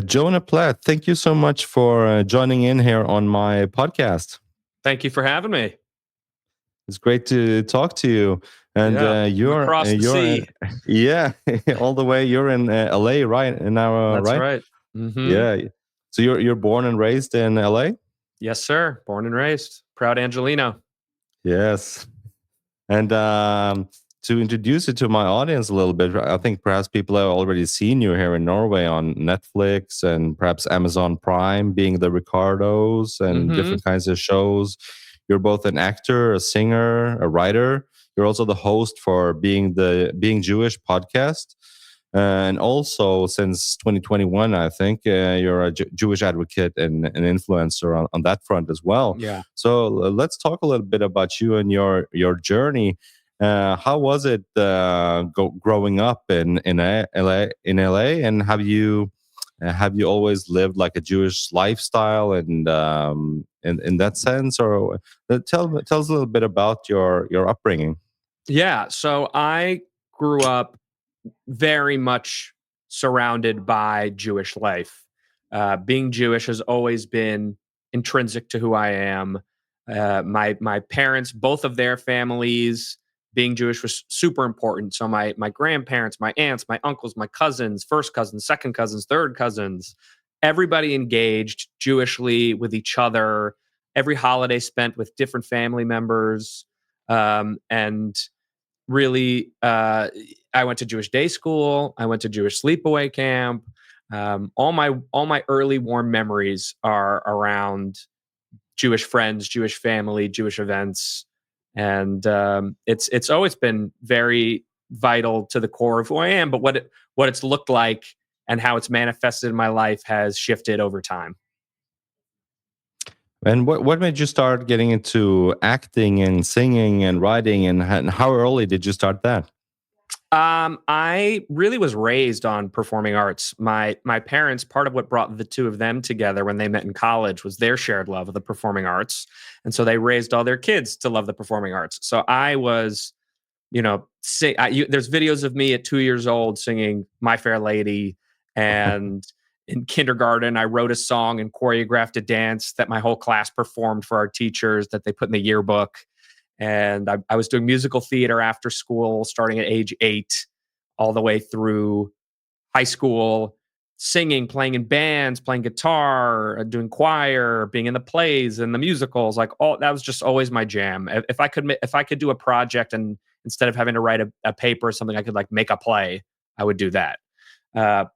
Jonah Platt, thank you so much for joining in here on my podcast. Thank you for having me. It's great to talk to you. And Yeah, from you're across the sea. yeah, all the way. You're in LA, right? Now, That's right? right. Mm-hmm. Yeah. So you're born and raised in LA? Yes, sir. Born and raised. Proud Angelino. Yes. And to introduce you to my audience a little bit, I think perhaps people have already seen you here in Norway on Netflix and perhaps Amazon Prime, Being the Ricardos, and Mm-hmm. different kinds of shows. You're both an actor, a singer, a writer. You're also the host for Being Jewish podcast. And also, since 2021, I think you're a Jewish advocate and an influencer on that front as well. Yeah. So let's talk a little bit about you and your journey. How was it growing up in LA? And have you always lived like a Jewish lifestyle and in that sense, or tell us a little bit about your upbringing? Yeah. So I grew up very much surrounded by Jewish life. Being Jewish has always been intrinsic to who I am. My parents, both of their families, being Jewish was super important. So my grandparents, my aunts, my uncles, my cousins, first cousins, second cousins, third cousins, everybody engaged Jewishly with each other. Every holiday spent with different family members, and really I went to Jewish day school, I went to Jewish sleepaway camp. All my early warm memories are around Jewish friends, Jewish family, Jewish events. And it's always been very vital to the core of who I am, but what it's looked like and how it's manifested in my life has shifted over time. And what made you start getting into acting and singing and writing, and how early did you start that? I really was raised on performing arts. My parents, part of what brought the two of them together when they met in college was their shared love of the performing arts, and so they raised all their kids to love the performing arts. So I was, there's videos of me at 2 years old singing "My Fair Lady," and in kindergarten I wrote a song and choreographed a dance that my whole class performed for our teachers that they put in the yearbook. And I was doing musical theater after school, starting at age 8, all the way through high school, singing, playing in bands, playing guitar, doing choir, being in the plays and the musicals. Like all that was just always my jam. If I could do a project and instead of having to write a paper or something, I could like make a play, I would do that.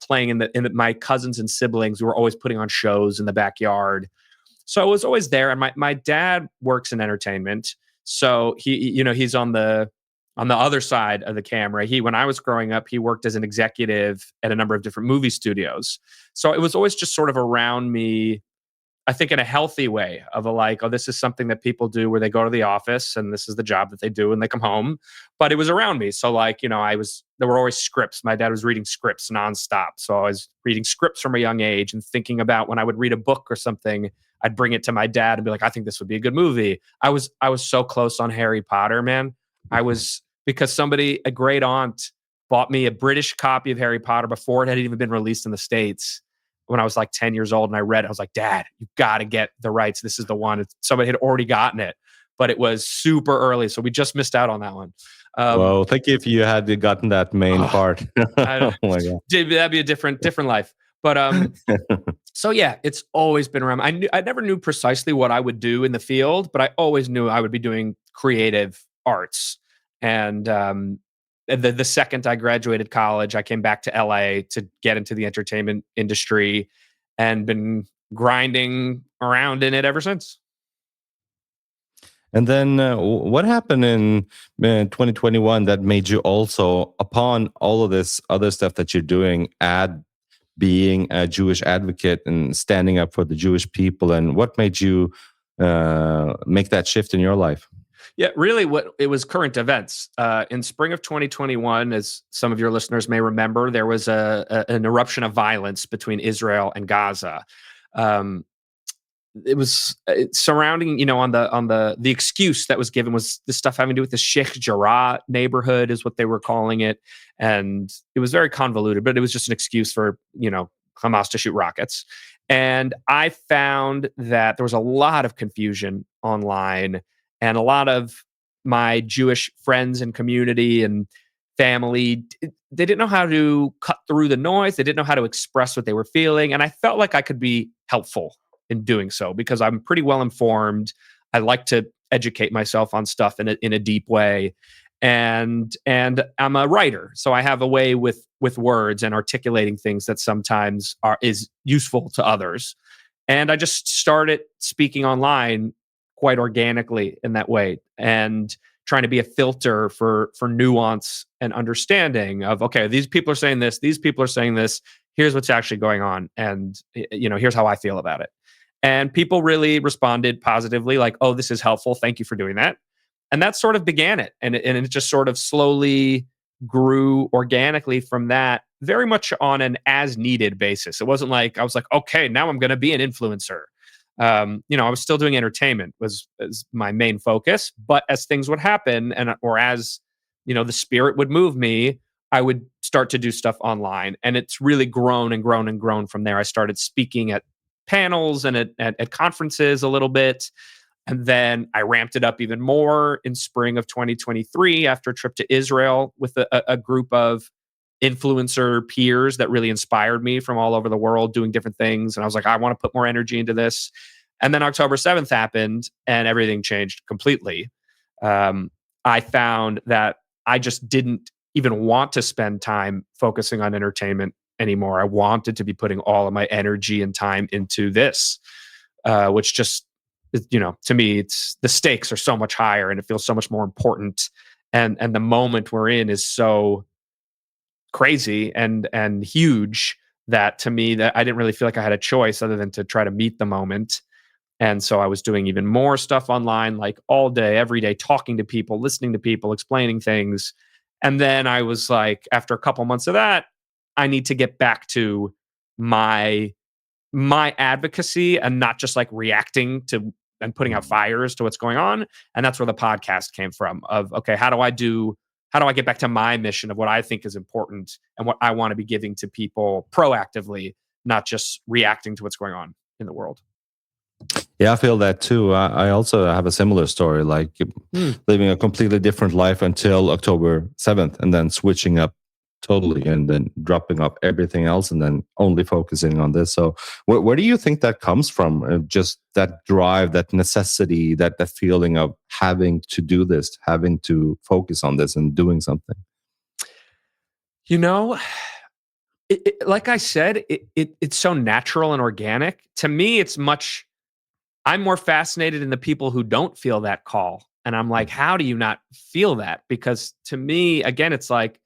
Playing my cousins and siblings, we were always putting on shows in the backyard. So I was always there. And my dad works in entertainment. So he's on the other side of the camera. When I was growing up, he worked as an executive at a number of different movie studios. So it was always just sort of around me, I think in a healthy way of a like, oh, this is something that people do where they go to the office and this is the job that they do and they come home. But it was around me. So like, there were always scripts. My dad was reading scripts nonstop. So I was reading scripts from a young age and thinking about when I would read a book or something, I'd bring it to my dad and be like, I think this would be a good movie. I was so close on Harry Potter, man. I was because a great aunt bought me a British copy of Harry Potter before it had even been released in the States when I was like 10 years old, and I read it. I was like, Dad, you got to get the rights. This is the one. Somebody had already gotten it, but it was super early. So we just missed out on that one. Well, thank you if you had gotten that main part. Oh my god, that'd be a different life. But so yeah, it's always been around. I never knew precisely what I would do in the field, but I always knew I would be doing creative arts. And the second I graduated college, I came back to LA to get into the entertainment industry and been grinding around in it ever since. And then what happened in 2021 that made you also, upon all of this other stuff that you're doing, add being a Jewish advocate and standing up for the Jewish people? And what made you make that shift in your life? Yeah, really, what it was current events. In spring of 2021, as some of your listeners may remember, there was an eruption of violence between Israel and Gaza. Um, it was surrounding, on the excuse that was given was this stuff having to do with the Sheikh Jarrah neighborhood, is what they were calling it, and it was very convoluted. But it was just an excuse for Hamas to shoot rockets. And I found that there was a lot of confusion online, and a lot of my Jewish friends and community and family, they didn't know how to cut through the noise. They didn't know how to express what they were feeling. And I felt like I could be helpful in doing so because I'm pretty well informed. I like to educate myself on stuff in a deep way. And I'm a writer, so I have a way with words and articulating things that sometimes is useful to others. And I just started speaking online quite organically in that way, and trying to be a filter for nuance and understanding of, okay, these people are saying this, these people are saying this, here's what's actually going on, and here's how I feel about it. And people really responded positively, like, oh, this is helpful, thank you for doing that. And that sort of began it. And it just sort of slowly grew organically from that, very much on an as needed basis. It wasn't like I was like, okay, now I'm going to be an influencer. I was still doing entertainment was my main focus. But as things would happen, or as the spirit would move me, I would start to do stuff online. And it's really grown and grown and grown from there. I started speaking at panels and at conferences a little bit. And then I ramped it up even more in spring of 2023 after a trip to Israel with a group of influencer peers that really inspired me from all over the world doing different things. And I was like, I want to put more energy into this. And then October 7th happened and everything changed completely. I found that I just didn't even want to spend time focusing on entertainment anymore. I wanted to be putting all of my energy and time into this, which just, to me, it's the stakes are so much higher and it feels so much more important. And the moment we're in is so crazy and huge that, to me, that I didn't really feel like I had a choice other than to try to meet the moment. And so I was doing even more stuff online, like all day, every day, talking to people, listening to people, explaining things. And then I was like, after a couple months of that, I need to get back to my advocacy and not just like reacting to and putting out fires to what's going on. And that's where the podcast came from of, okay, how do I get back to my mission of what I think is important and what I want to be giving to people proactively, not just reacting to what's going on in the world. Yeah, I feel that too. I also have a similar story, like living a completely different life until October 7th and then switching up totally and then dropping off everything else and then only focusing on this. So where do you think that comes from? Just that drive, that necessity, that feeling of having to do this, having to focus on this and doing something? Like I said, it's so natural and organic. To me, I'm more fascinated in the people who don't feel that call. And I'm like, how do you not feel that? Because to me, again, it's like,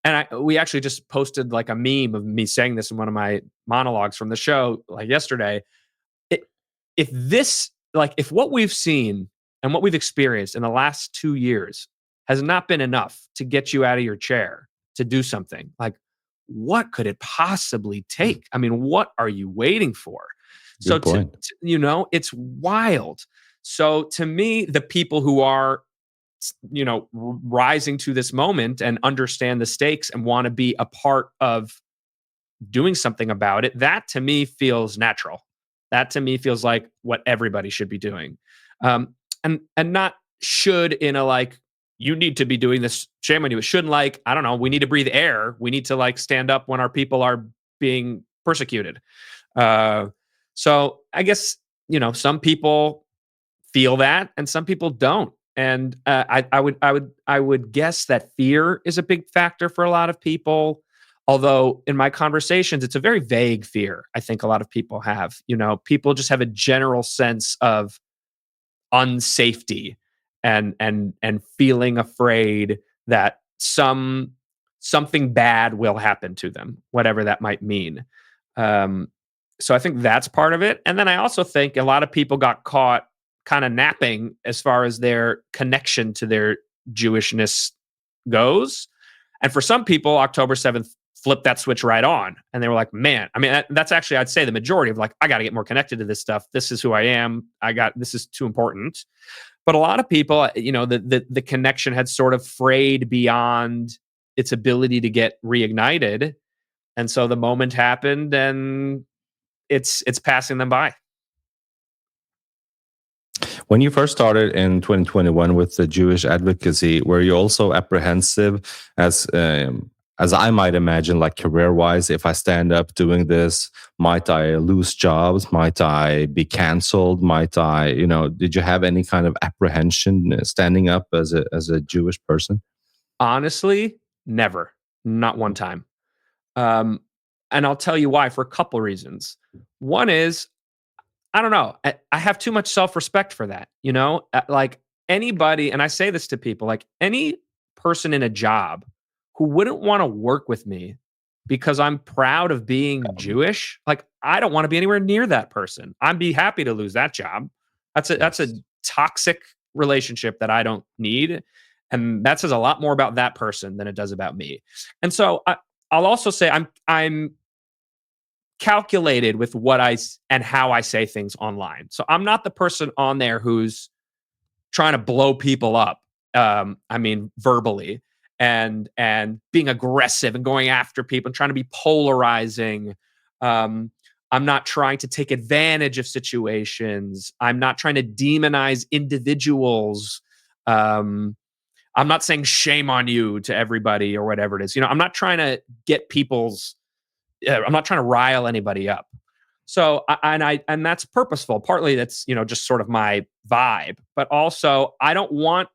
and we actually just posted like a meme of me saying this in one of my monologues from the show like yesterday. If what we've seen and what we've experienced in the last 2 years has not been enough to get you out of your chair to do something, like what could it possibly take? I mean, what are you waiting for? Good point. It's wild. So to me, the people who are rising to this moment and understand the stakes and want to be a part of doing something about it, that to me feels natural. That to me feels like what everybody should be doing. And not should in a like, you need to be doing this, shame on you. It shouldn't like, I don't know, we need to breathe air. We need to like stand up when our people are being persecuted. So I guess, some people feel that and some people don't. And I would guess that fear is a big factor for a lot of people. Although in my conversations, it's a very vague fear. I think a lot of people have. People just have a general sense of unsafety and feeling afraid that something bad will happen to them, whatever that might mean. So I think that's part of it. And then I also think a lot of people got caught kind of napping as far as their connection to their Jewishness goes. And for some people, October 7th flipped that switch right on. And they were like, man, I mean, that's actually, I'd say the majority of like, I got to get more connected to this stuff. This is who I am. This is too important. But a lot of people, the connection had sort of frayed beyond its ability to get reignited. And so the moment happened, and it's passing them by. When you first started in 2021 with the Jewish advocacy, were you also apprehensive as I might imagine, like career-wise, if I stand up doing this, might I lose jobs? Might I be canceled? Might I, did you have any kind of apprehension standing up as a Jewish person? Honestly, never. Not one time. Um, and I'll tell you why, for a couple reasons. One is, I don't know. I have too much self-respect for that. Like anybody, and I say this to people, like any person in a job who wouldn't want to work with me because I'm proud of being Jewish, like I don't want to be anywhere near that person. I'd be happy to lose that job. That's a toxic relationship that I don't need. And that says a lot more about that person than it does about me. And so I'll also say I'm calculated with and how I say things online. So I'm not the person on there who's trying to blow people up. Verbally and being aggressive and going after people and trying to be polarizing. I'm not trying to take advantage of situations. I'm not trying to demonize individuals. I'm not saying shame on you to everybody or whatever it is. I'm not trying to get I'm not trying to rile anybody up. So, and that's purposeful. Partly that's, just sort of my vibe, but also I don't want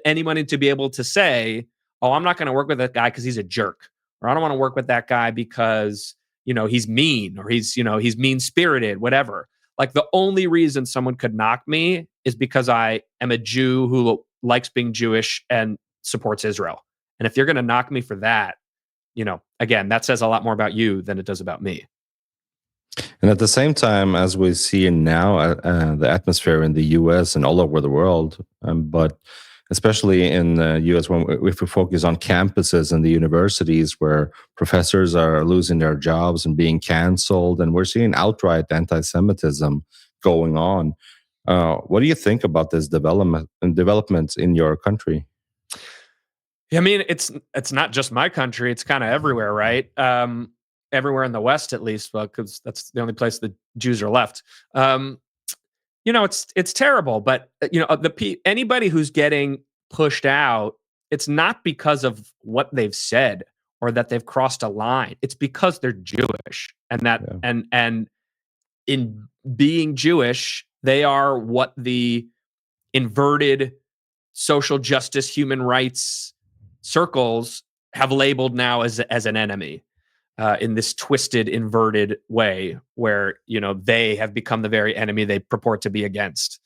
anybody to be able to say, oh, I'm not going to work with that guy because he's a jerk, or I don't want to work with that guy because, he's mean, or he's mean spirited, whatever. Like the only reason someone could knock me is because I am a Jew who likes being Jewish and supports Israel. And if you're going to knock me for that, again, that says a lot more about you than it does about me. And at the same time, as we see now, the atmosphere in the US and all over the world, but especially in the US, if we focus on campuses and the universities where professors are losing their jobs and being canceled, and we're seeing outright anti-Semitism going on. What do you think about this developments in your country? I mean, it's not just my country; it's kind of everywhere, right? Everywhere in the West, at least, because that's the only place the Jews are left. It's terrible, but anybody who's getting pushed out, it's not because of what they've said or that they've crossed a line. It's because they're Jewish, and and in being Jewish, they are what the inverted social justice, human rights circles have labeled now as an enemy. In this twisted, inverted way, where they have become the very enemy they purport to be against.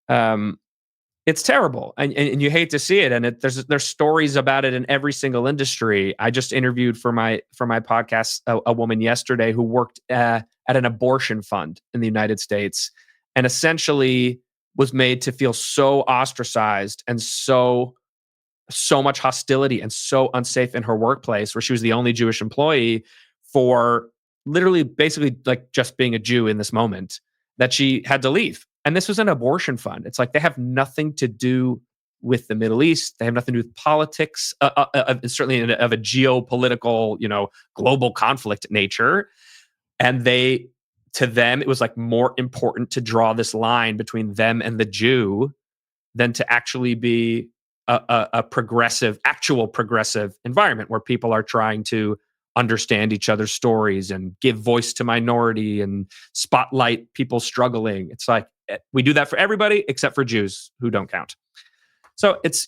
It's terrible, and you hate to see it. And there's stories about it in every single industry. I just interviewed for my podcast a woman yesterday who worked at an abortion fund in the United States, and essentially was made to feel so ostracized and so much hostility and so unsafe in her workplace, where she was the only Jewish employee, for literally basically like just being a Jew in this moment, that she had to leave. And this was an abortion fund. It's like they have nothing to do with the Middle East. They have nothing to do with politics, certainly of a geopolitical, global conflict nature. And to them, it was like more important to draw this line between them and the Jew than to actually be a actual progressive environment where people are trying to understand each other's stories and give voice to minority and spotlight people struggling. It's like we do that for everybody except for Jews who don't count. So it's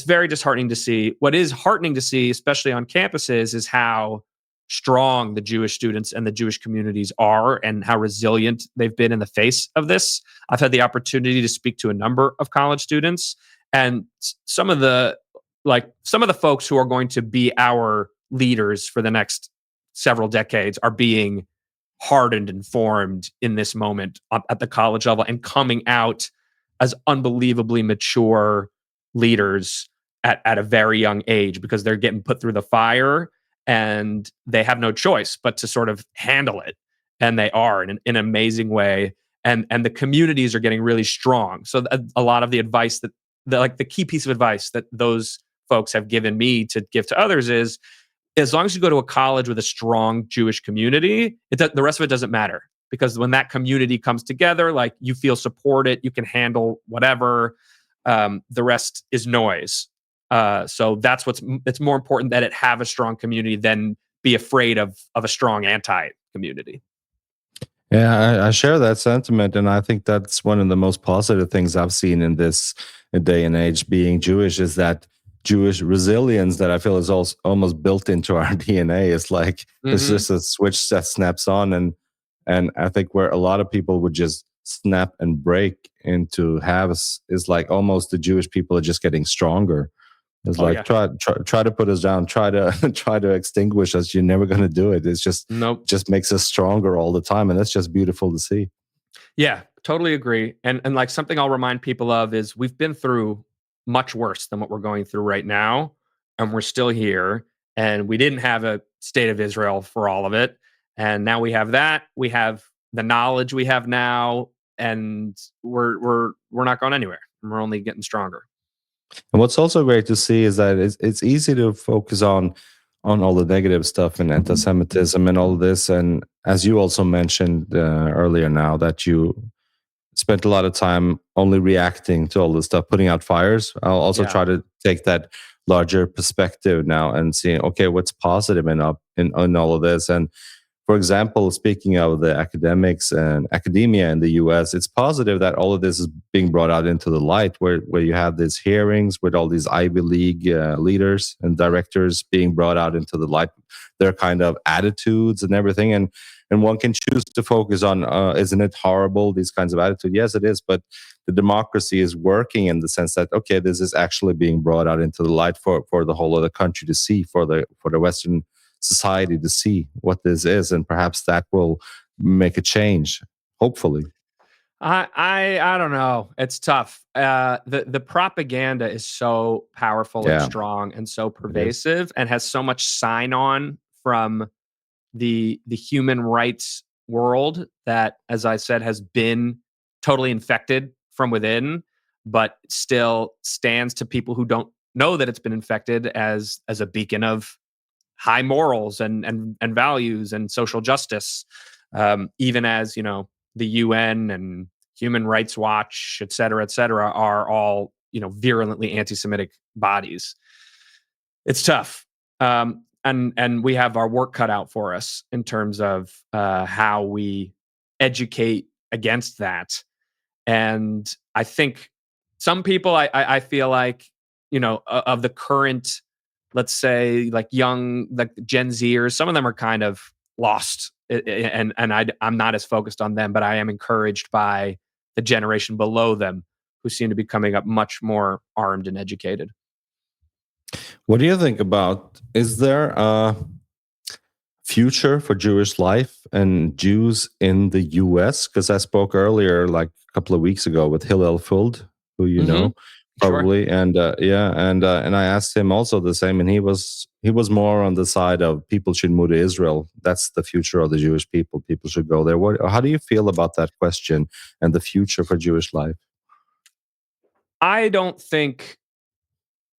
very disheartening to see. What is heartening to see, especially on campuses, is how strong the Jewish students and the Jewish communities are and how resilient they've been in the face of this. I've had the opportunity to speak to a number of college students, and some of the folks who are going to be our leaders for the next several decades are being hardened and formed in this moment at the college level and coming out as unbelievably mature leaders at a very young age, because they're getting put through the fire and they have no choice but to sort of handle it. And they are in an amazing way. And the communities are getting really strong. So a lot of the advice the key piece of advice that those folks have given me to give to others is, as long as you go to a college with a strong Jewish community, the rest of it doesn't matter, because when that community comes together, like, you feel supported, you can handle whatever. The rest is noise. So it's more important that it have a strong community than be afraid of a strong anti-community. Yeah, I share that sentiment, and I think that's one of the most positive things I've seen in this day and age. Being Jewish is that Jewish resilience that I feel is also almost built into our DNA. It's like it's Hmm. just a switch that snaps on, and I think where a lot of people would just snap and break into halves is like almost the Jewish people are just getting stronger. It's Oh like yeah. try to put us down, try to try to extinguish us. You're never going to do it. It's Nope. just makes us stronger all the time, and that's just beautiful to see. Yeah, totally agree. And like, something I'll remind people of is we've been through much worse than what we're going through right now, and we're still here. And we didn't have a state of Israel for all of it, and now we have that. We have the knowledge we have now, and we're not going anywhere. We're only getting stronger. And what's also great to see is that it's easy to focus on all the negative stuff and anti-Semitism and all this. And as you also mentioned earlier, now that you spent a lot of time only reacting to all this stuff, putting out fires. I'll also Yeah. try to take that larger perspective now and see, okay, what's positive in all of this. And for example, speaking of the academics and academia in the US, it's positive that all of this is being brought out into the light, where you have these hearings with all these Ivy League leaders and directors being brought out into the light, their kind of attitudes and everything. And one can choose to focus on, isn't it horrible, these kinds of attitudes? Yes, it is. But the democracy is working in the sense that, okay, this is actually being brought out into the light for the whole of the country to see, for the Western society to see what this is, and perhaps that will make a change, hopefully. I don't know. It's tough. The propaganda is so powerful and Yeah, strong and so it is. pervasive, and has so much sign on from the human rights world that, as I said, has been totally infected from within, but still stands to people who don't know that it's been infected as a beacon of high morals and values and social justice. Even as, the UN and Human Rights Watch, et cetera, are all, virulently anti-Semitic bodies. It's tough. And we have our work cut out for us in terms of how we educate against that. And I think some people, I feel like, of the current, let's say, like, young, like Gen Zers, some of them are kind of lost, I'm not as focused on them, but I am encouraged by the generation below them, who seem to be coming up much more armed and educated. What do you think about, is there a future for Jewish life and Jews in the US? Because I spoke earlier, like a couple of weeks ago, with Hillel Fuld, who you Hmm. know Sure. probably, and yeah, and I asked him also the same, and he was more on the side of people should move to Israel. That's the future of the Jewish people. People should go there. How do you feel about that question and the future for Jewish life? I don't think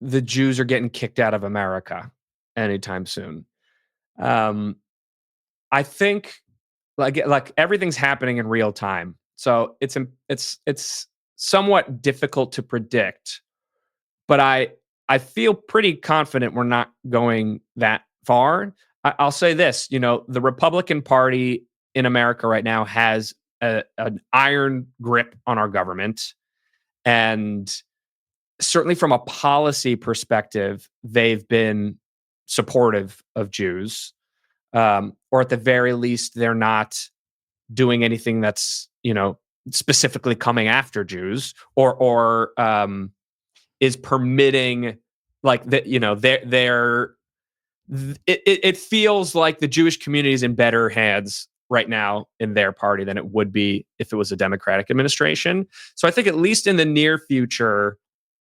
the Jews are getting kicked out of America anytime soon. Um, I think, like everything's happening in real time, so it's somewhat difficult to predict. But I feel pretty confident we're not going that far. I'll say this: the Republican Party in America right now has an iron grip on our government, and certainly from a policy perspective, they've been supportive of Jews, or at the very least, they're not doing anything that's, specifically coming after Jews, or is permitting, like, that. It feels like the Jewish community is in better hands right now in their party than it would be if it was a Democratic administration. So I think, at least in the near future,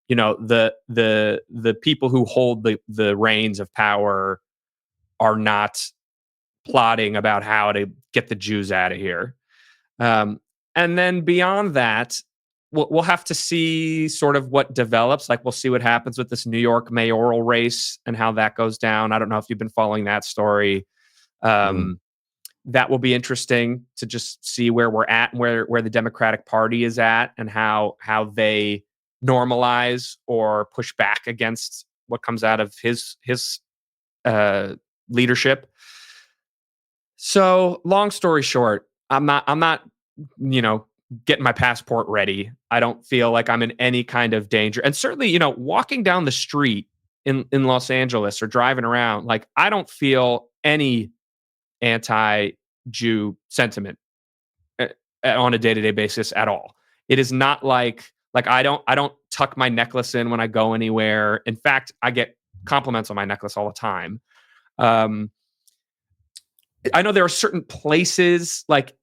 the people who hold the reins of power are not plotting about how to get the Jews out of here. Um, and then beyond that, we'll have to see sort of what develops. Like, we'll see what happens with this New York mayoral race and how that goes down. I don't know if you've been following that story. Mm. That will be interesting to just see where we're at and where the Democratic Party is at, and how they normalize or push back against what comes out of his leadership. So, long story short, I'm not, getting my passport ready. I don't feel like I'm in any kind of danger. And certainly, walking down the street in Los Angeles or driving around, like, I don't feel any anti-Jew sentiment on a day-to-day basis at all. It is not like I don't tuck my necklace in when I go anywhere. In fact, I get compliments on my necklace all the time. I know there are certain places, like,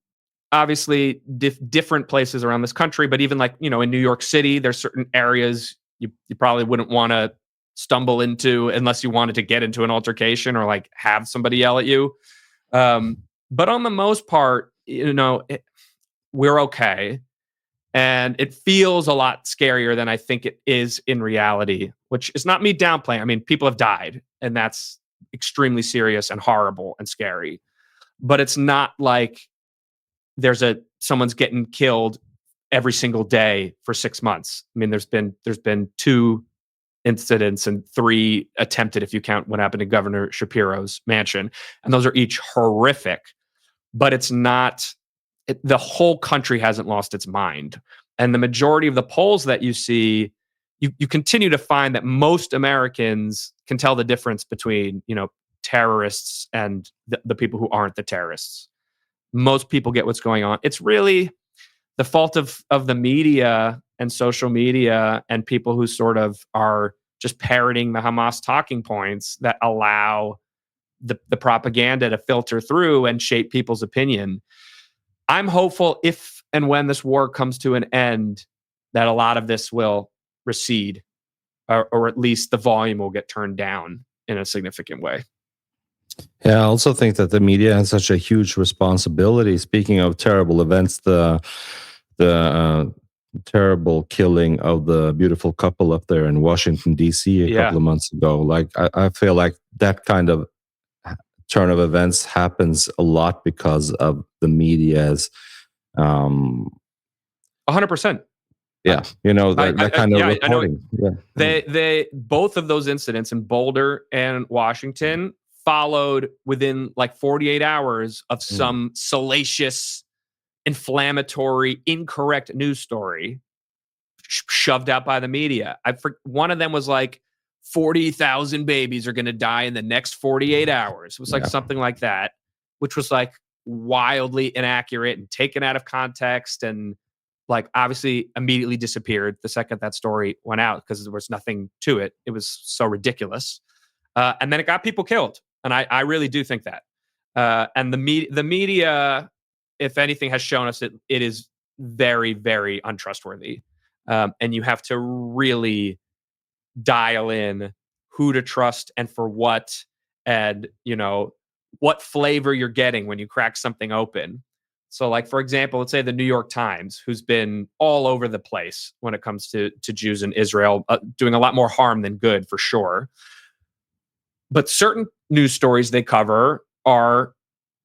obviously different places around this country, but even, like, in New York City, there's certain areas you probably wouldn't want to stumble into unless you wanted to get into an altercation or, like, have somebody yell at you. But on the most part, we're okay. And it feels a lot scarier than I think it is in reality, which is not me downplaying. I mean, people have died, and that's extremely serious and horrible and scary. But it's not like someone's getting killed every single day for 6 months. I mean, there's been 2 incidents and 3 attempted, if you count what happened to Governor Shapiro's mansion, and those are each horrific. But it's not. The whole country hasn't lost its mind, and the majority of the polls that you see, you continue to find that most Americans can tell the difference between terrorists and the people who aren't the terrorists. Most people get what's going on. It's really the fault of the media and social media and people who sort of are just parroting the Hamas talking points that allow the propaganda to filter through and shape people's opinion. I'm hopeful if and when this war comes to an end, that a lot of this will recede, or at least the volume will get turned down in a significant way. Yeah, I also think that the media has such a huge responsibility. Speaking of terrible events, the terrible killing of the beautiful couple up there in Washington, D.C. a couple of months ago. Like, I feel like that kind of turn of events happens a lot because of the media's 100%. Yeah, that kind of reporting. Yeah. They both of those incidents in Boulder and Washington followed within like 48 hours of some salacious, inflammatory, incorrect news story shoved out by the media. One of them was like 40,000 babies are going to die in the next 48 hours. It was like something like that, which was like wildly inaccurate and taken out of context, and like obviously immediately disappeared the second that story went out because there was nothing to it. It was so ridiculous. And then it got people killed. And I really do think that. And the media, if anything, has shown us that it is very, very untrustworthy. And you have to really dial in who to trust and for what, and what flavor you're getting when you crack something open. So, like, for example, let's say the New York Times, who's been all over the place when it comes to Jews in Israel, doing a lot more harm than good, for sure. But certain news stories they cover are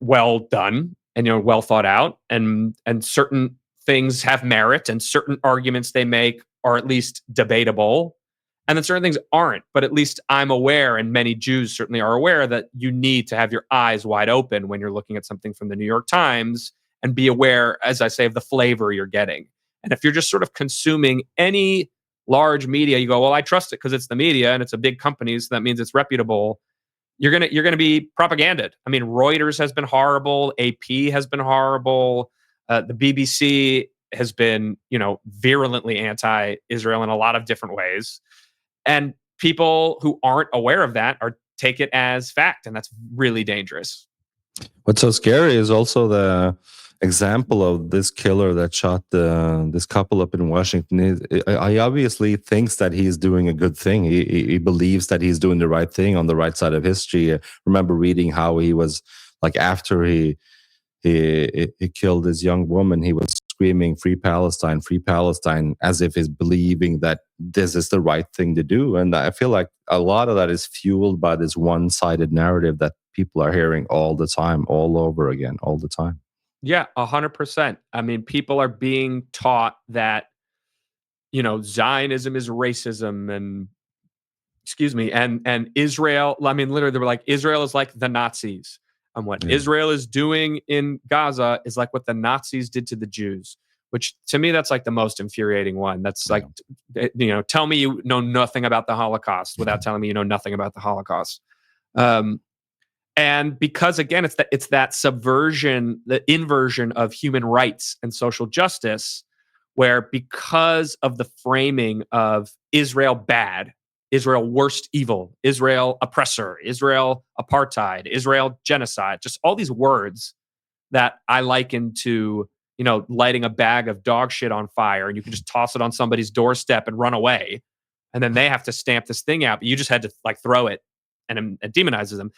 well done and well thought out, and certain things have merit, and certain arguments they make are at least debatable. And then certain things aren't, but at least I'm aware, and many Jews certainly are aware, that you need to have your eyes wide open when you're looking at something from the New York Times, and be aware, as I say, of the flavor you're getting. And if you're just sort of consuming any large media, you go, well, I trust it because it's the media and it's a big company, so that means it's reputable. You're gonna be propaganded. I mean, Reuters has been horrible, AP has been horrible, the BBC has been, virulently anti-Israel in a lot of different ways. And people who aren't aware of that take it as fact, and that's really dangerous. What's so scary is also the example of this killer that shot this couple up in Washington. He obviously thinks that he's doing a good thing. He believes that he's doing the right thing on the right side of history. I remember reading how he was, like, after he killed this young woman, he was screaming free Palestine, as if he's believing that this is the right thing to do. And I feel like a lot of that is fueled by this one-sided narrative that people are hearing all the time, all over again, all the time. Yeah, 100%. I mean, people are being taught that, Zionism is racism and and Israel. I mean, literally, they were like, Israel is like the Nazis. And what Yeah. Israel is doing in Gaza is like what the Nazis did to the Jews, which to me, that's like the most infuriating one. That's like, tell me you know nothing about the Holocaust without telling me you know nothing about the Holocaust. And because again, it's that subversion, the inversion of human rights and social justice, where because of the framing of Israel bad, Israel worst evil, Israel oppressor, Israel apartheid, Israel genocide, just all these words that I liken to, lighting a bag of dog shit on fire and you can just toss it on somebody's doorstep and run away. And then they have to stamp this thing out, but you just had to like throw it, and it demonizes them.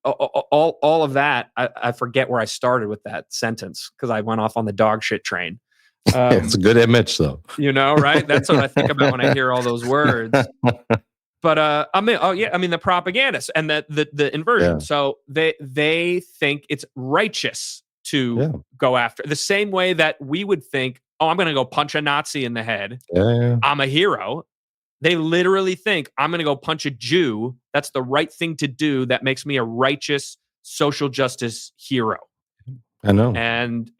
All of that, I forget where I started with that sentence because I went off on the dog shit train. It's a good image, though. Right? That's what I think about when I hear all those words. But I mean the propagandists and the inversion. Yeah. So they think it's righteous to go after, the same way that we would think, oh, I'm going to go punch a Nazi in the head. Yeah. I'm a hero. They literally think I'm going to go punch a Jew. That's the right thing to do. That makes me a righteous social justice hero. I know. And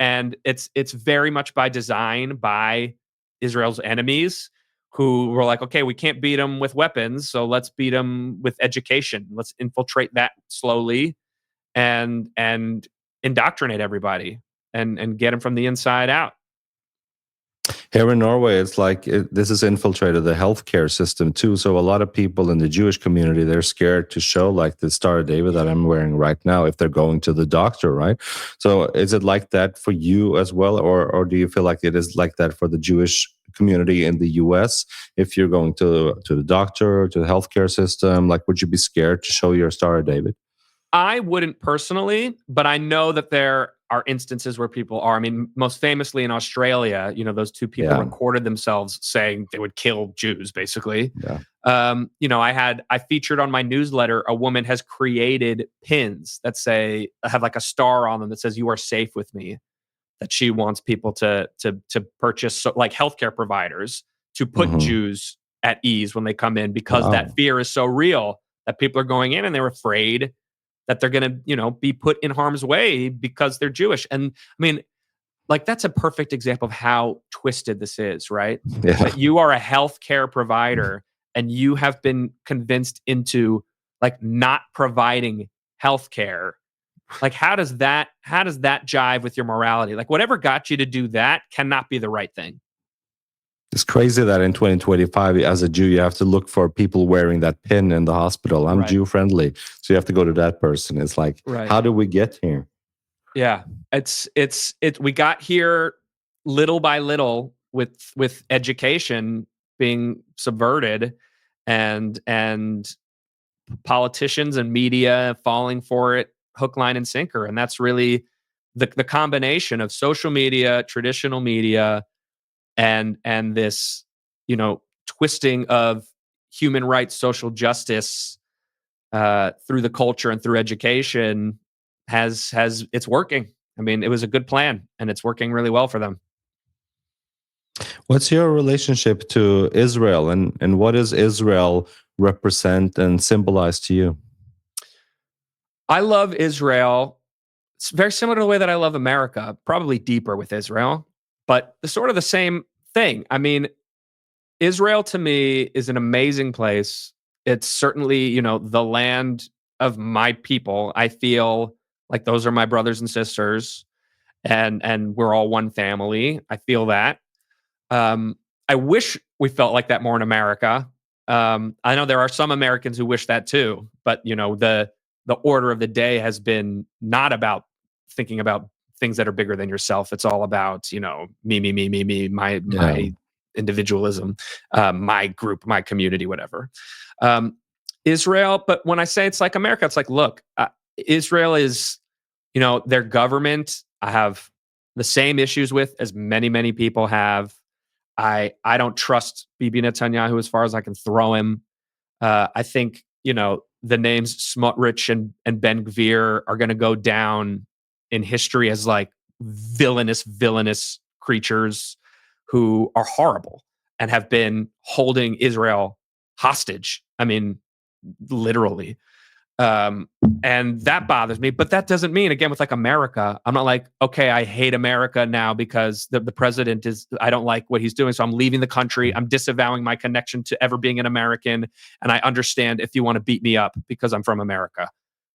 it's very much by design by Israel's enemies, who were like, okay, we can't beat them with weapons, so let's beat them with education. Let's infiltrate that slowly and indoctrinate everybody and get them from the inside out. Here in Norway, it's like this has infiltrated the healthcare system too. So a lot of people in the Jewish community, they're scared to show like the Star of David that I'm wearing right now if they're going to the doctor, right? So is it like that for you as well? Or do you feel like it is like that for the Jewish community in the US? If you're going to the doctor, to the healthcare system, like would you be scared to show your Star of David? I wouldn't personally, but I know that there are instances where people are. I mean, most famously in Australia, those two people recorded themselves saying they would kill Jews, basically. Yeah. I featured on my newsletter, a woman has created pins that have like a star on them that says, "You are safe with me," that she wants people to purchase, so, like healthcare providers, to put Jews at ease when they come in, because that fear is so real that people are going in and they're afraid that they're going to, be put in harm's way because they're Jewish. And I mean, like, that's a perfect example of how twisted this is, right? Yeah. That you are a healthcare provider and you have been convinced into like not providing healthcare. Like, how does that jive with your morality? Like, whatever got you to do that cannot be the right thing. It's crazy that in 2025, as a Jew, you have to look for people wearing that pin in the hospital. I'm Jew friendly, so you have to go to that person. It's like, how do we get here? Yeah, it's we got here little by little with education being subverted, and politicians and media falling for it hook, line, and sinker. And that's really the combination of social media, traditional media, and this, twisting of human rights, social justice through the culture and through education has it's working. I mean, it was a good plan and it's working really well for them. What's your relationship to Israel, and what does Israel represent and symbolize to you? I love Israel. It's very similar to the way that I love America, probably deeper with Israel, but the sort of the same thing. I mean, Israel to me is an amazing place. It's certainly, the land of my people. I feel like those are my brothers and sisters, and we're all one family. I feel that. I wish we felt like that more in America. I know there are some Americans who wish that too, but the order of the day has been not about thinking about things that are bigger than yourself. It's all about, me, my individualism, my group, my community, whatever. Israel, but when I say it's like America, it's like, look, Israel is, their government. I have the same issues with as many people have. I don't trust Bibi Netanyahu as far as I can throw him. I think, the names Smotrich and Ben Gvir are going to go down in history as like villainous creatures who are horrible and have been holding Israel hostage. I mean, literally. And that bothers me, but that doesn't mean, again, with like America, I'm not like, okay, I hate America now because the president I don't like what he's doing. So I'm leaving the country. I'm disavowing my connection to ever being an American. And I understand if you want to beat me up because I'm from America.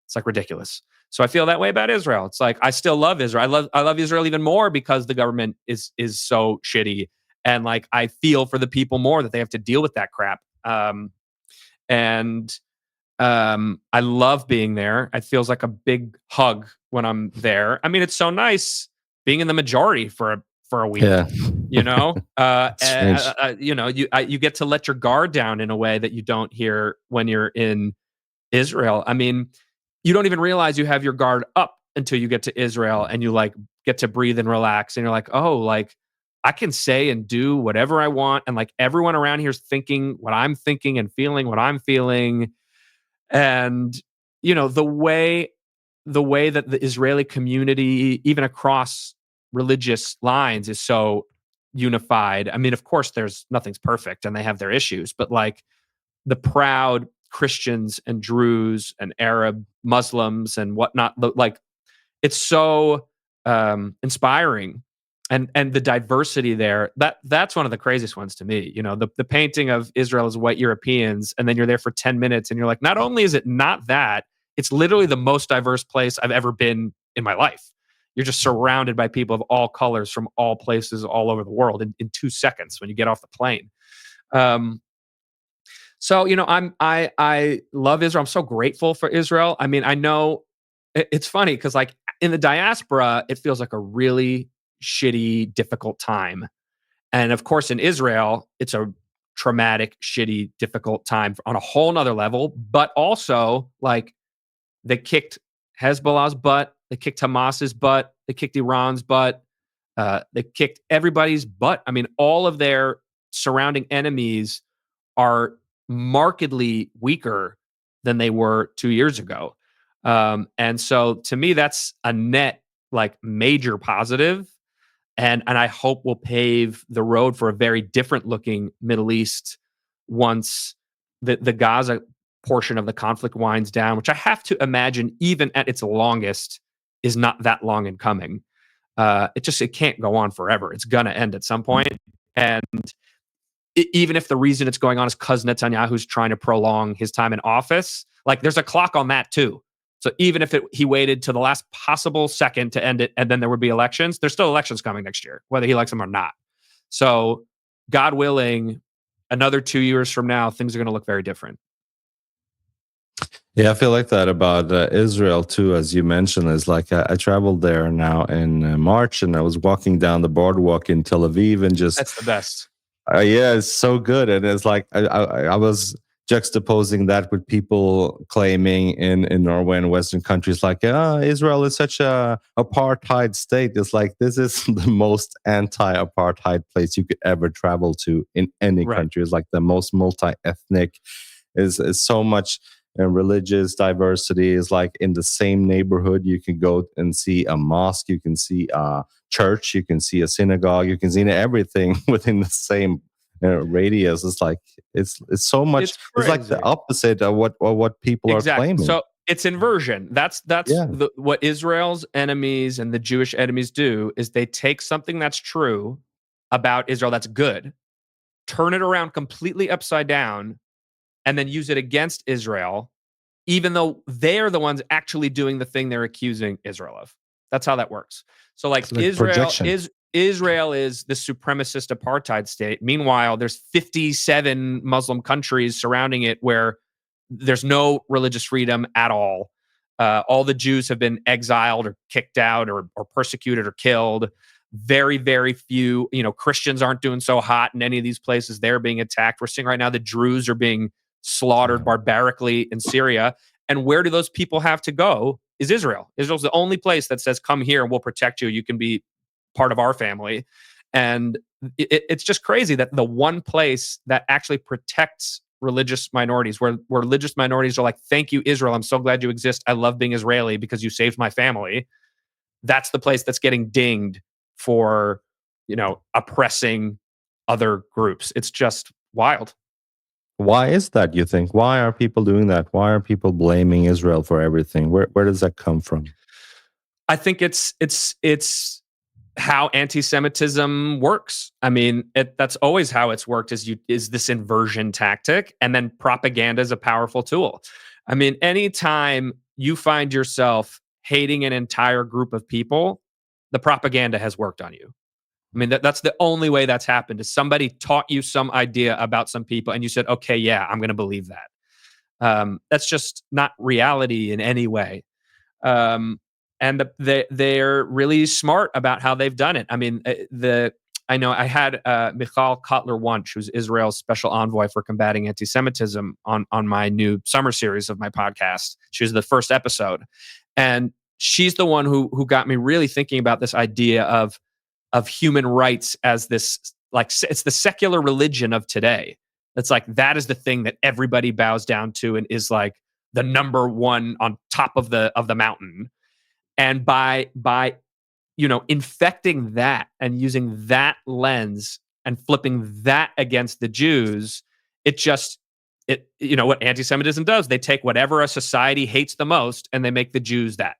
It's like ridiculous. So I feel that way about Israel. It's like, I still love Israel. I love Israel even more because the government is so shitty. And like, I feel for the people more that they have to deal with that crap. I love being there. It feels like a big hug when I'm there. I mean, it's so nice being in the majority for a week. Yeah. And, you get to let your guard down in a way that you don't hear when you're in Israel. I mean, you don't even realize you have your guard up until you get to Israel and you like get to breathe and relax. And you're like, oh, like I can say and do whatever I want. And like everyone around here is thinking what I'm thinking and feeling what I'm feeling. And the way that the Israeli community, even across religious lines, is so unified. I mean, of course, nothing's perfect, and they have their issues, but like the proud Christians and Druze and Arab Muslims and whatnot, like it's so inspiring. And the diversity there, that's one of the craziest ones to me. The painting of Israel as white Europeans, and then you're there for 10 minutes and you're like, not only is it not that, it's literally the most diverse place I've ever been in my life. You're just surrounded by people of all colors from all places all over the world in 2 seconds when you get off the plane. So I love Israel. I'm so grateful for Israel. I mean, I know it's funny because like in the diaspora, it feels like a really shitty, difficult time. And of course, in Israel, it's a traumatic, shitty, difficult time on a whole nother level. But also, like, they kicked Hezbollah's butt, they kicked Hamas's butt, they kicked Iran's butt, they kicked everybody's butt. I mean, all of their surrounding enemies are markedly weaker than they were 2 years ago. And so to me, that's a net, like, major positive. And I hope will pave the road for a very different looking Middle East once the Gaza portion of the conflict winds down, which I have to imagine, even at its longest, is not that long in coming. It can't go on forever. It's gonna end at some point. And even if the reason it's going on is because Netanyahu's trying to prolong his time in office, like there's a clock on that too. So even if he waited to the last possible second to end it, and then there would be elections, there's still elections coming next year, whether he likes them or not. So God willing, another 2 years from now, things are going to look very different. Yeah, I feel like that about Israel too, as you mentioned. Is like I traveled there now in March, and I was walking down the boardwalk in Tel Aviv, and just that's the best. Yeah, it's so good, and it's like I was juxtaposing that with people claiming in Norway and Western countries like, Israel is such a apartheid state. It's like, this is the most anti-apartheid place you could ever travel to in any country. It's like the most multi-ethnic. Is so much religious diversity. Is like in the same neighborhood you can go and see a mosque, you can see a church, you can see a synagogue, you can see everything within the same radius. It's like it's so much. It's like the opposite of what people are claiming. So it's inversion. That's what Israel's enemies and the Jewish enemies do, is they take something that's true about Israel that's good, turn it around completely upside down, and then use it against Israel, even though they're the ones actually doing the thing they're accusing Israel of. That's how that works. So like Israel is the supremacist apartheid state. Meanwhile, there's 57 Muslim countries surrounding it where there's no religious freedom at all. All the Jews have been exiled or kicked out or persecuted or killed. Very, very few, Christians aren't doing so hot in any of these places. They're being attacked. We're seeing right now the Druze are being slaughtered barbarically in Syria. And where do those people have to go is Israel. Israel's the only place that says, come here and we'll protect you. You can be part of our family. And it's just crazy that the one place that actually protects religious minorities, where religious minorities are like, thank you, Israel. I'm so glad you exist. I love being Israeli because you saved my family. That's the place that's getting dinged for, oppressing other groups. It's just wild. Why is that, you think? Why are people doing that? Why are people blaming Israel for everything? Where does that come from? I think it's how anti-Semitism works. I mean, that's always how it's worked. Is this inversion tactic, and then propaganda is a powerful tool. I mean, anytime you find yourself hating an entire group of people, the propaganda has worked on you. I mean, that's the only way that's happened. Is somebody taught you some idea about some people, and you said, "Okay, yeah, I'm going to believe that." That's just not reality in any way. And they're really smart about how they've done it. I mean, I know I had Michal Kotler-Wunsch, who's Israel's special envoy for combating anti-Semitism, on my new summer series of my podcast. She was the first episode, and she's the one who got me really thinking about this idea of human rights as this, like, it's the secular religion of today. It's like that is the thing that everybody bows down to and is like the number one on top of the mountain. And by infecting that and using that lens and flipping that against the Jews, what anti-Semitism does, they take whatever a society hates the most and they make the Jews that.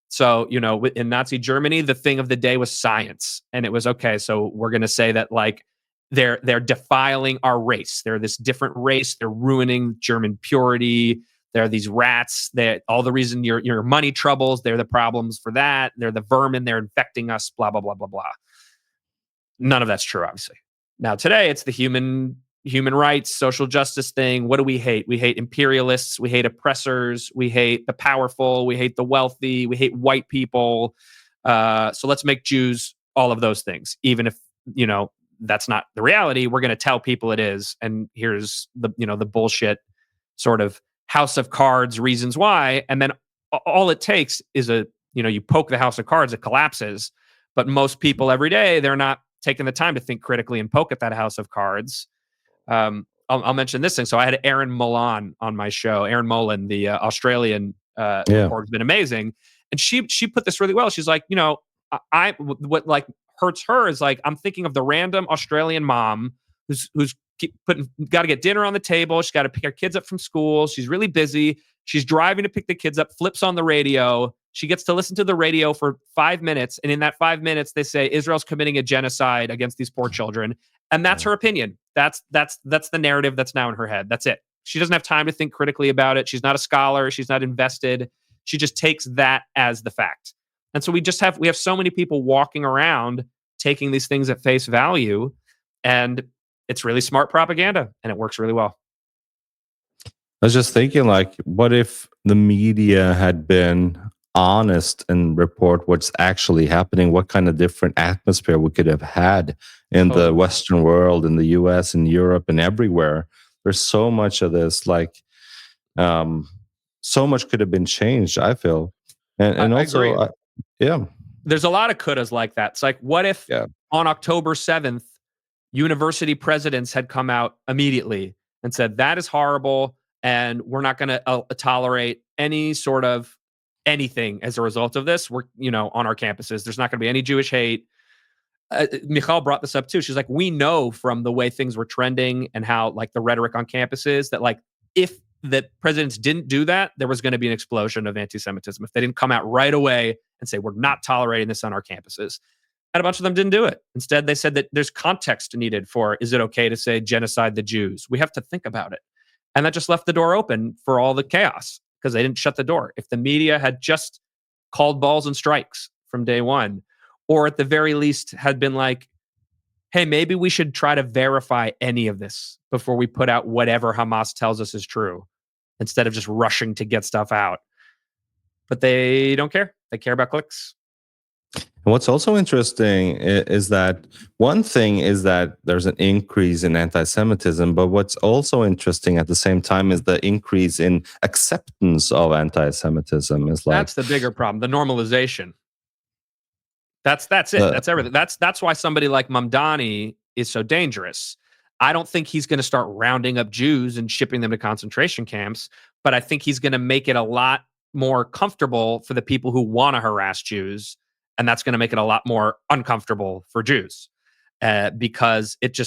So, in Nazi Germany, the thing of the day was science. And it was, okay, so we're going to say that, like, they're defiling our race. They're this different race. They're ruining German purity. They're these rats. All the reason your money troubles, they're the problems for that. They're the vermin. They're infecting us, blah, blah, blah, blah, blah. None of that's true, obviously. Now, today, it's the human rights, social justice thing. What do we hate? We hate imperialists. We hate oppressors. We hate the powerful. We hate the wealthy. We hate white people. So let's make Jews all of those things, even if, that's not the reality. We're going to tell people it is. And here's the bullshit sort of house of cards reasons why. And then all it takes is you poke the house of cards, it collapses. But most people every day, they're not taking the time to think critically and poke at that house of cards. I'll mention this thing. So I had Erin Molan on my show. Erin Molan, the Australian reporter, has been amazing. And she put this really well. She's like, what like hurts her is, like, I'm thinking of the random Australian mom who's got to get dinner on the table. She's got to pick her kids up from school. She's really busy. She's driving to pick the kids up, flips on the radio. She gets to listen to the radio for 5 minutes. And in that 5 minutes, they say Israel's committing a genocide against these poor children. And that's her opinion. That's the narrative that's now in her head. That's it. She doesn't have time to think critically about it. She's not a scholar. She's not invested. She just takes that as the fact. And so we have so many people walking around taking these things at face value, and it's really smart propaganda, and it works really well. I was just thinking, like, what if the media had been honest and report what's actually happening? What kind of different atmosphere we could have had in the Western world, in the US, in Europe, and everywhere. There's so much of this, like, so much could have been changed, I feel. And also, there's a lot of couldas like that. It's like, what if on October 7th, university presidents had come out immediately and said, that is horrible, and we're not going to tolerate any sort of anything as a result of this. We're, on our campuses, there's not going to be any Jewish hate. Michal brought this up too. She's like, we know from the way things were trending and how, like, the rhetoric on campuses, that, like, if the presidents didn't do that, there was going to be an explosion of anti-Semitism. If they didn't come out right away and say, we're not tolerating this on our campuses. And a bunch of them didn't do it. Instead, they said that there's context needed for, is it okay to say genocide the Jews? We have to think about it. And that just left the door open for all the chaos, because they didn't shut the door. If the media had just called balls and strikes from day one, or at the very least had been like, hey, maybe we should try to verify any of this before we put out whatever Hamas tells us is true, instead of just rushing to get stuff out. But they don't care. They care about clicks. And what's also interesting is that one thing is that there's an increase in anti-Semitism, but what's also interesting at the same time is the increase in acceptance of anti-Semitism. Is like, that's the bigger problem, the normalization. That's it. That's everything. That's why somebody like Mamdani is so dangerous. I don't think he's going to start rounding up Jews and shipping them to concentration camps, but I think he's going to make it a lot more comfortable for the people who want to harass Jews, and that's going to make it a lot more uncomfortable for Jews, because it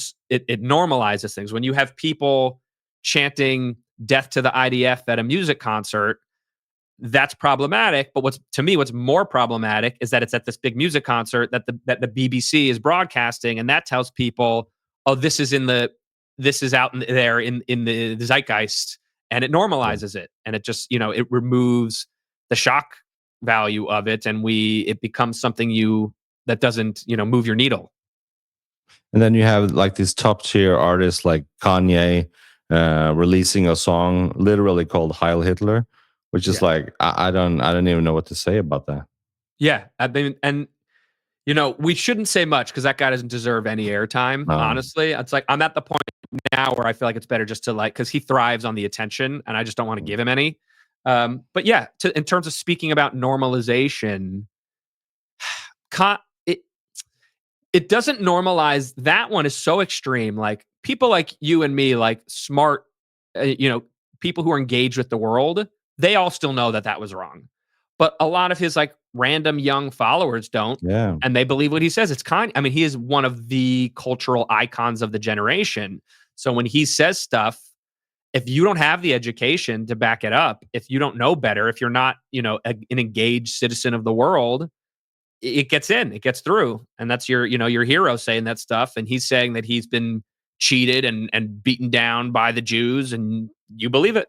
normalizes things. When you have people chanting "Death to the IDF" at a music concert, that's problematic. But what's more problematic is that it's at this big music concert that the BBC is broadcasting, and that tells people, oh, this is out there in the zeitgeist, and it normalizes it, and it just it removes the shock value of it, and it becomes something that doesn't move your needle. And then you have like these top tier artists like Kanye releasing a song literally called Heil Hitler, which is like I don't even know what to say about that. Yeah, I mean, and we shouldn't say much because that guy doesn't deserve any airtime. Honestly, it's like I'm at the point now where I feel like it's better just to because he thrives on the attention, and I just don't want to give him any. But yeah, in terms of speaking about normalization, it doesn't normalize. That one is so extreme. Like people like you and me, like smart, people who are engaged with the world, they all still know that was wrong. But a lot of his like random young followers don't, and they believe what he says. He is one of the cultural icons of the generation. So when he says stuff, if you don't have the education to back it up, if you don't know better, if you're not, an engaged citizen of the world, it gets through. And that's your hero saying that stuff. And he's saying that he's been cheated and beaten down by the Jews, and you believe it.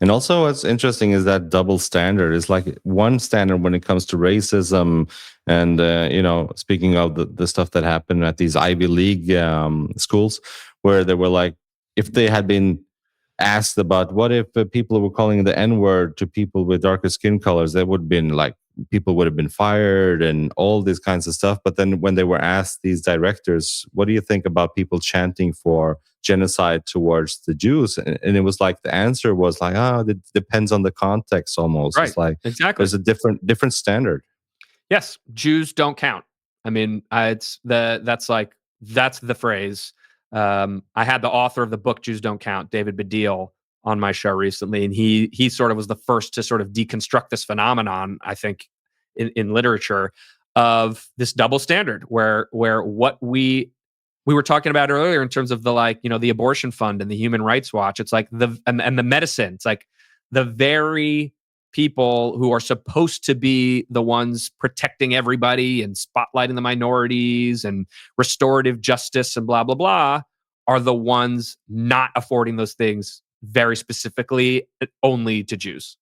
And also what's interesting is that double standard is like one standard when it comes to racism. And, speaking of the stuff that happened at these Ivy League schools, where they were like, if they had been asked about what if people were calling the N-word to people with darker skin colors, that would have been like, people would have been fired and all these kinds of stuff. But then when they were asked, these directors, what do you think about people chanting for genocide towards the Jews? And it was like, the answer was like, it depends on the context almost. Right. It's like, exactly. There's a different standard. Yes. Jews don't count. I mean, that's the phrase. I had the author of the book, Jews Don't Count, David Baddiel, on my show recently, and he sort of was the first to sort of deconstruct this phenomenon, I think, in literature, of this double standard where what we were talking about earlier in terms of the abortion fund and the Human Rights Watch. It's like and the medicine. It's like the very people who are supposed to be the ones protecting everybody and spotlighting the minorities and restorative justice and blah blah blah are the ones not affording those things very specifically only to Jews,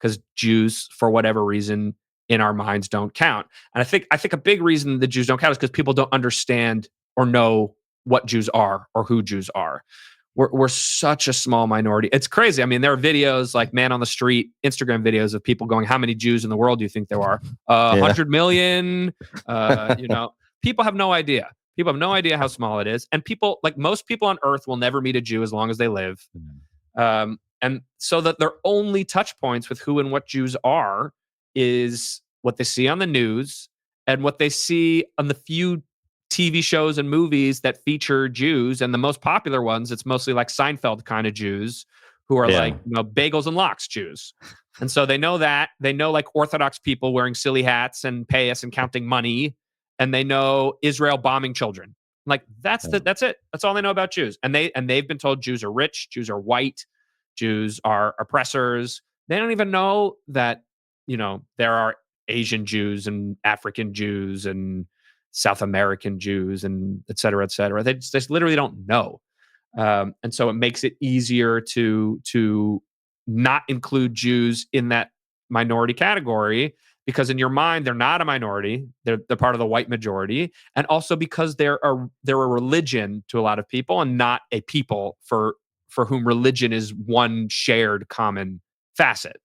because Jews, for whatever reason, in our minds don't count. And I think a big reason the Jews don't count is because people don't understand or know what Jews are or who Jews are. We're such a small minority. It's crazy. I mean, there are videos like man on the street, Instagram videos of people going, how many Jews in the world do you think there are? 100 million. People have no idea. People have no idea how small it is. And people, like most people on earth, will never meet a Jew as long as they live. And so that their only touch points with who and what Jews are is what they see on the news and what they see on the few TV shows and movies that feature Jews. And the most popular ones, it's mostly like Seinfeld kind of Jews who are like, bagels and lox Jews. And so they know that. They know like Orthodox people wearing silly hats and payas and counting money. And they know Israel bombing children. Like that's it. That's all they know about Jews. And they've been told Jews are rich, Jews are white, Jews are oppressors. They don't even know that, there are Asian Jews and African Jews and South American Jews and et cetera, et cetera. They just literally don't know. And so it makes it easier to not include Jews in that minority category, because in your mind, they're not a minority. They're part of the white majority. And also because they're a religion to a lot of people and not a people for whom religion is one shared common facet.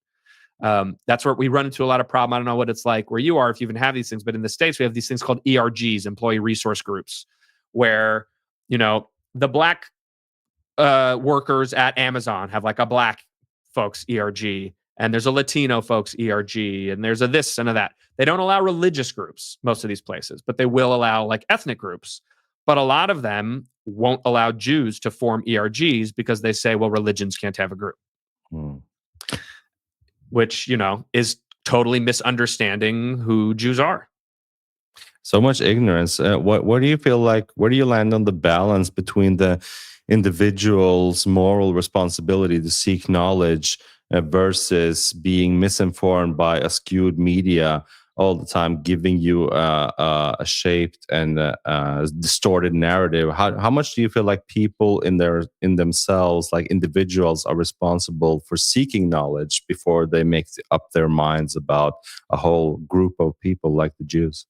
That's where we run into a lot of problem. I don't know what it's like where you are, if you even have these things, but in the States, we have these things called ERGs, employee resource groups, where, the black workers at Amazon have like a black folks ERG, and there's a Latino folks ERG, and there's a this and a that. They don't allow religious groups, most of these places, but they will allow like ethnic groups. But a lot of them won't allow Jews to form ERGs because they say, well, religions can't have a group, which, is totally misunderstanding who Jews are. So much ignorance. What do you feel like? Where do you land on the balance between the individual's moral responsibility to seek knowledge versus being misinformed by a skewed media all the time, giving you a shaped and distorted narrative? How much do you feel like people in themselves, like individuals, are responsible for seeking knowledge before they make up their minds about a whole group of people like the Jews?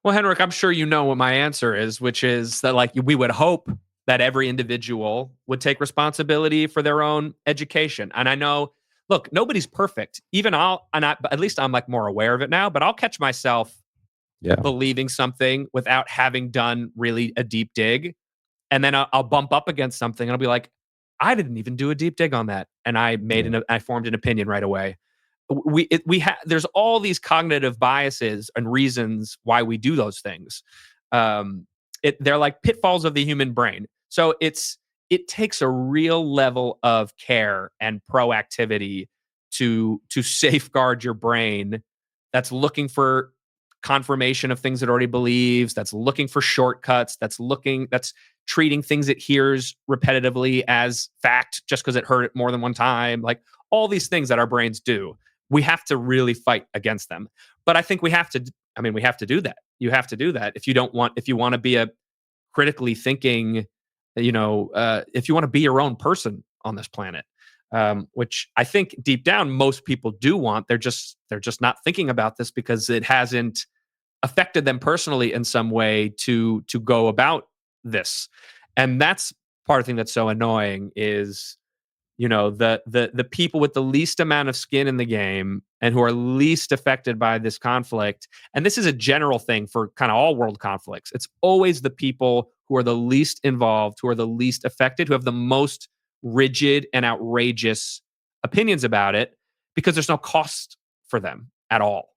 Well, Henrik, I'm sure you know what my answer is, which is that like we would hope that every individual would take responsibility for their own education. And I know, look, nobody's perfect. Even at least I'm like more aware of it now, but I'll catch myself believing something without having done really a deep dig. And then I'll bump up against something and I'll be like, I didn't even do a deep dig on that. And I formed an opinion right away. There's all these cognitive biases and reasons why we do those things. They're like pitfalls of the human brain. So it takes a real level of care and proactivity to safeguard your brain that's looking for confirmation of things it already believes, that's looking for shortcuts, that's treating things it hears repetitively as fact just because it heard it more than one time. Like all these things that our brains do. We have to really fight against them. But I think we have to do that. You have to do that if you want to be a critically thinking, if you want to be your own person on this planet, which I think deep down most people do want. They're just not thinking about this because it hasn't affected them personally in some way to go about this. And that's part of the thing that's so annoying is the people with the least amount of skin in the game and who are least affected by this conflict. And this is a general thing for kind of all world conflicts. It's always the people who are the least involved, who are the least affected, who have the most rigid and outrageous opinions about it because there's no cost for them at all.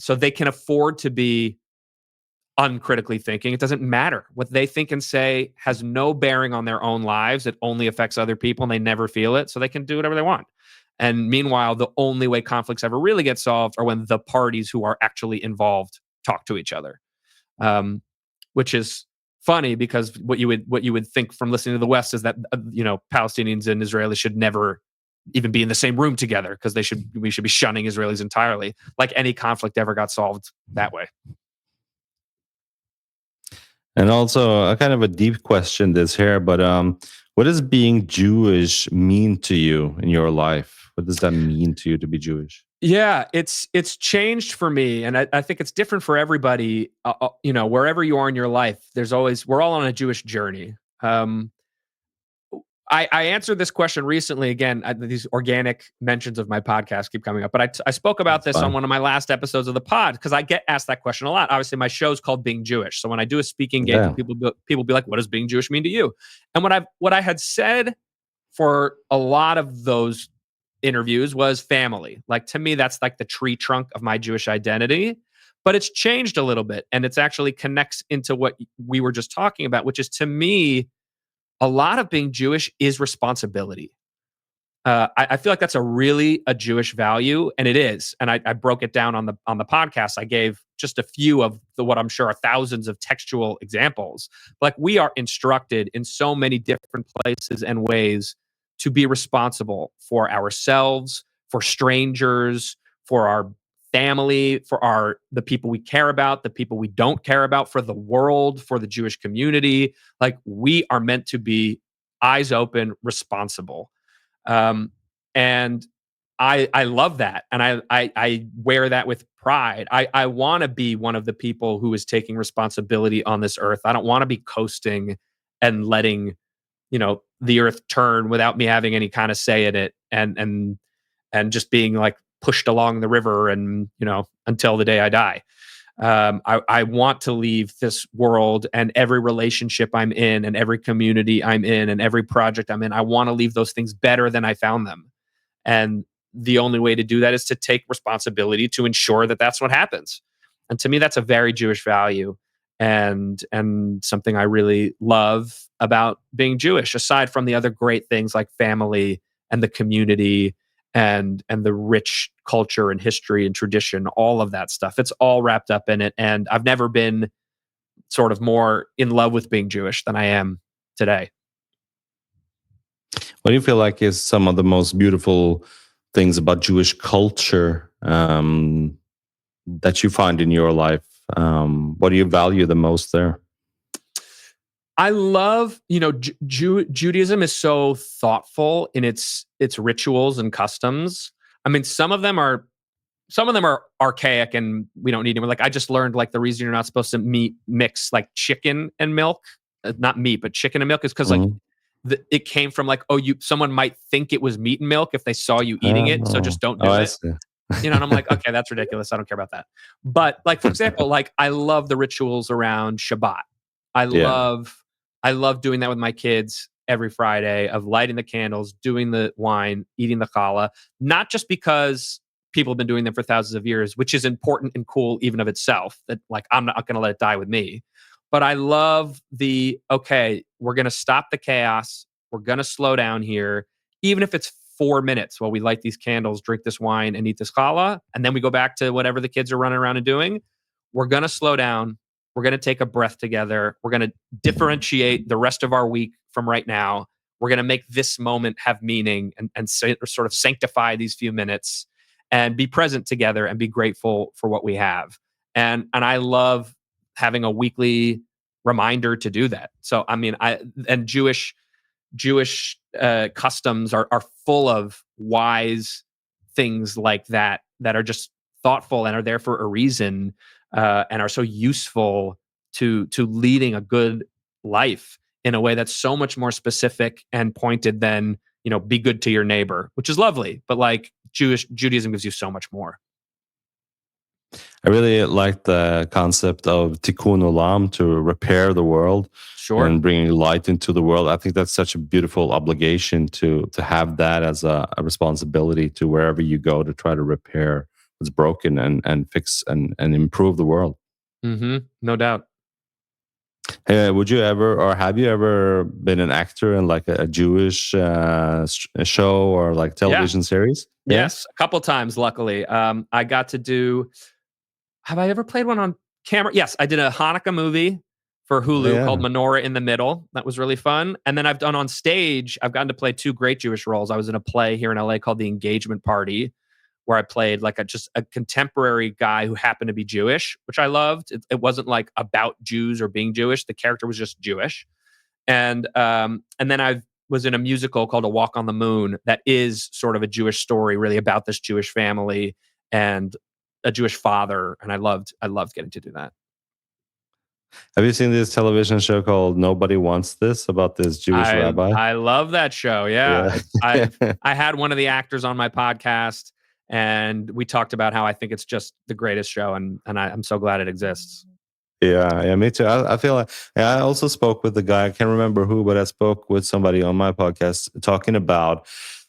So they can afford to be uncritically thinking. It doesn't matter. What they think and say has no bearing on their own lives. It only affects other people and they never feel it. So they can do whatever they want. And meanwhile, the only way conflicts ever really get solved are when the parties who are actually involved talk to each other. Which is funny because what you would think from listening to the West is that Palestinians and Israelis should never even be in the same room together because we should be shunning Israelis entirely. Like any conflict ever got solved that way. And also a kind of a deep question this here, but what does being Jewish mean to you in your life? What does that mean to you to be Jewish? Yeah, it's changed for me, and I think it's different for everybody. Wherever you are in your life, we're all on a Jewish journey. I answered this question recently. Again, these organic mentions of my podcast keep coming up, but I spoke about this on one of my last episodes of the pod because I get asked that question a lot. Obviously, my show's called Being Jewish, so when I do a speaking engagement, people be like, "What does being Jewish mean to you?" And what I had said for a lot of those interviews was family. Like to me, that's like the tree trunk of my Jewish identity. But it's changed a little bit, and it's actually connects into what we were just talking about, which is to me. A lot of being Jewish is responsibility. I feel like that's a Jewish value, and it is. And I broke it down on the podcast. I gave just a few of what I'm sure are thousands of textual examples. Like we are instructed in so many different places and ways to be responsible for ourselves, for strangers, for our family, for the people we care about, the people we don't care about, for the world, for the Jewish community. Like we are meant to be eyes open, responsible. And I love that. And I wear that with pride. I want to be one of the people who is taking responsibility on this earth. I don't want to be coasting and letting, the earth turn without me having any kind of say in it and just being like pushed along the river and, until the day I die. I want to leave this world and every relationship I'm in and every community I'm in and every project I'm in. I want to leave those things better than I found them. And the only way to do that is to take responsibility to ensure that that's what happens. And to me, that's a very Jewish value, and something I really love about being Jewish, aside from the other great things like family and the community and the rich culture and history and tradition, all of that stuff. It's all wrapped up in it. And I've never been sort of more in love with being Jewish than I am today. What do you feel like is some of the most beautiful things about Jewish culture that you find in your life? What do you value the most there? I love, Judaism is so thoughtful in its rituals and customs. I mean, some of them are archaic and we don't need them. Like I just learned, like the reason you're not supposed to mix like chicken and milk, not meat, but chicken and milk, is because like it came from like, someone might think it was meat and milk if they saw you eating it, so just don't do it. And I'm like, okay, that's ridiculous. I don't care about that. But like, for example, like I love the rituals around Shabbat. I love doing that with my kids every Friday, of lighting the candles, doing the wine, eating the challah, not just because people have been doing them for thousands of years, which is important and cool even of itself, that like, I'm not going to let it die with me. But I love okay, we're going to stop the chaos. We're going to slow down here, even if it's 4 minutes while we light these candles, drink this wine, and eat this challah, and then we go back to whatever the kids are running around and doing. We're going to slow down. We're going to take a breath together. We're going to differentiate the rest of our week from right now. We're going to make this moment have meaning and sort of sanctify these few minutes and be present together and be grateful for what we have. And I love having a weekly reminder to do that. So, I mean, Jewish customs are full of wise things like that are just thoughtful and are there for a reason, and are so useful to leading a good life in a way that's so much more specific and pointed than, be good to your neighbor, which is lovely, but like Judaism gives you so much more. I really like the concept of tikkun olam, to repair the world, and bringing light into the world. I think that's such a beautiful obligation to have that as a responsibility to wherever you go, to try to repair what's broken and fix and improve the world. No doubt. Would you ever, or have you ever been an actor in like a Jewish show or like television series? Yes, a couple times, luckily. I got to do. Have I ever played one on camera? Yes, I did a Hanukkah movie for Hulu called Menorah in the Middle. That was really fun. And then I've done on stage, I've gotten to play 2 great Jewish roles. I was in a play here in LA called The Engagement Party, where I played like a contemporary guy who happened to be Jewish, which I loved. It wasn't like about Jews or being Jewish. The character was just Jewish. And then I was in a musical called A Walk on the Moon that is sort of a Jewish story, really about this Jewish family and a Jewish father. And I loved getting to do that. Have you seen this television show called Nobody Wants This, about this Jewish rabbi? I love that show. Yeah. I had one of the actors on my podcast, and we talked about how I think it's just the greatest show, and I'm so glad it exists. Yeah, me too. I feel like I also spoke with the guy, I can't remember who, but I spoke with somebody on my podcast talking about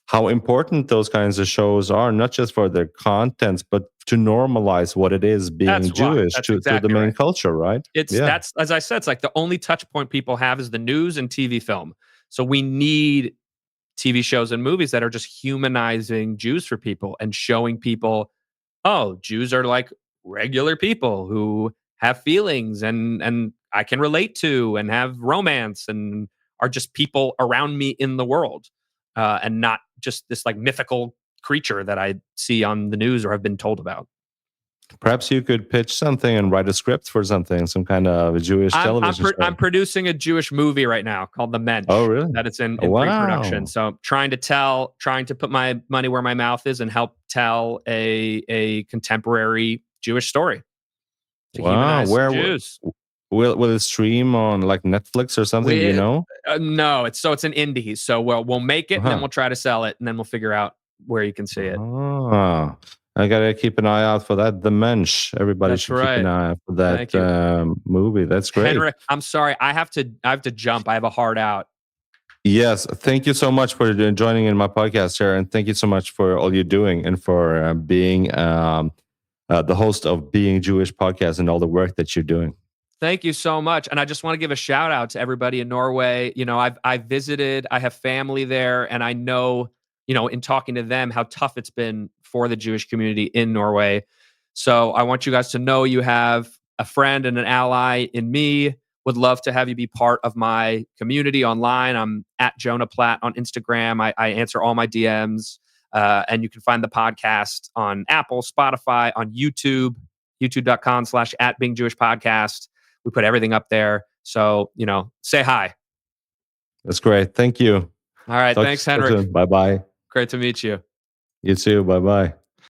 how important those kinds of shows are, not just for their contents, but to normalize what it is being Jewish to the main culture, right? That's, as I said, it's like the only touch point people have is the news and TV film. So we need TV shows and movies that are just humanizing Jews for people and showing people, oh, Jews are like regular people who have feelings and I can relate to and have romance and are just people around me in the world, and not just this like mythical creature that I see on the news or have been told about. Perhaps you could pitch something and write a script for something, some kind of a Jewish television show. I'm producing a Jewish movie right now called The Mensch. Oh, really? That it's in pre-production. So trying to put my money where my mouth is and help tell a contemporary Jewish story. Wow, where Jews. Will it stream on like Netflix or something? No, it's an indie. So we'll make it, and then we'll try to sell it, and then we'll figure out where you can see it. Oh, I gotta keep an eye out for that. The Mensch. Everybody should keep an eye out for that movie. That's great. Henrik, I'm sorry, I have to jump. I have a hard out. Yes, thank you so much for joining in my podcast here, and thank you so much for all you're doing and for being the host of Being Jewish podcast and all the work that you're doing. Thank you so much. And I just want to give a shout out to everybody in Norway. I've visited, I have family there, and I know, in talking to them, how tough it's been for the Jewish community in Norway. So I want you guys to know you have a friend and an ally in me. Would love to have you be part of my community online. I'm at Jonah Platt on Instagram. I answer all my DMs. And you can find the podcast on Apple, Spotify, on YouTube, youtube.com/ at Being Jewish Podcast. We put everything up there. So, say hi. That's great. Thank you. All right. Thanks, Henrik. Bye bye. Great to meet you. You too. Bye bye.